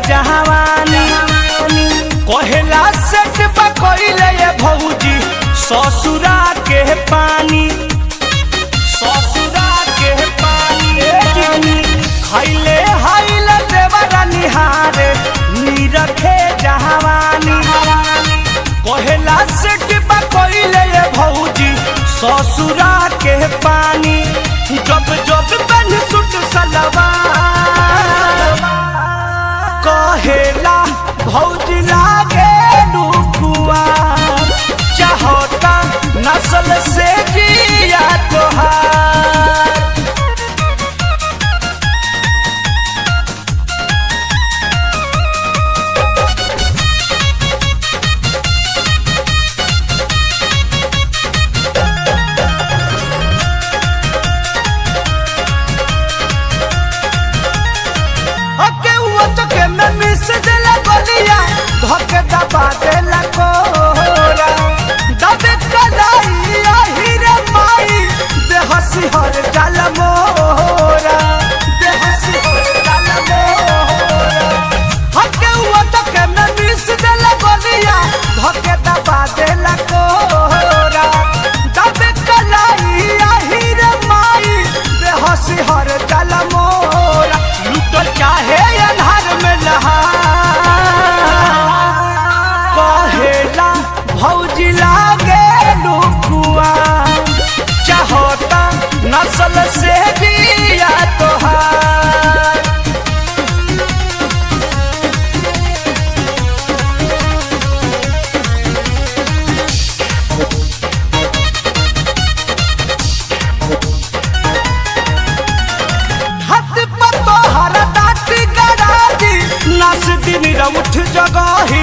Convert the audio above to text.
जहावानी कहेला सेट पकइले ये भौजी ससुरा के पानी खाइले हाइले देवरा निहारे नीरखे जहावानी कहेला सेट पकइले ये भौजी ससुरा के पानी जब जब बन सुट सलवार कहेला भौजी लागे डुकुआ चाहता नस्ल से जिया तोहार धोके दबा देला कोरा दबे कलाई आहिरे माई देहसी हर जल मोरा देहसी हर जल मोरा हके हुआ तो के में मिस देला गोलिया धोके दबा देला कोरा दबे कलाई आहिरे माई देहसी हर जल मोरा लुटल चाहे अन्हार में लहा भौजी लागे डुकुआ चाहता नस्ल से जिया तोहार हथ पर तोहर दाटी गड़ा दी नस दिन उठ जगही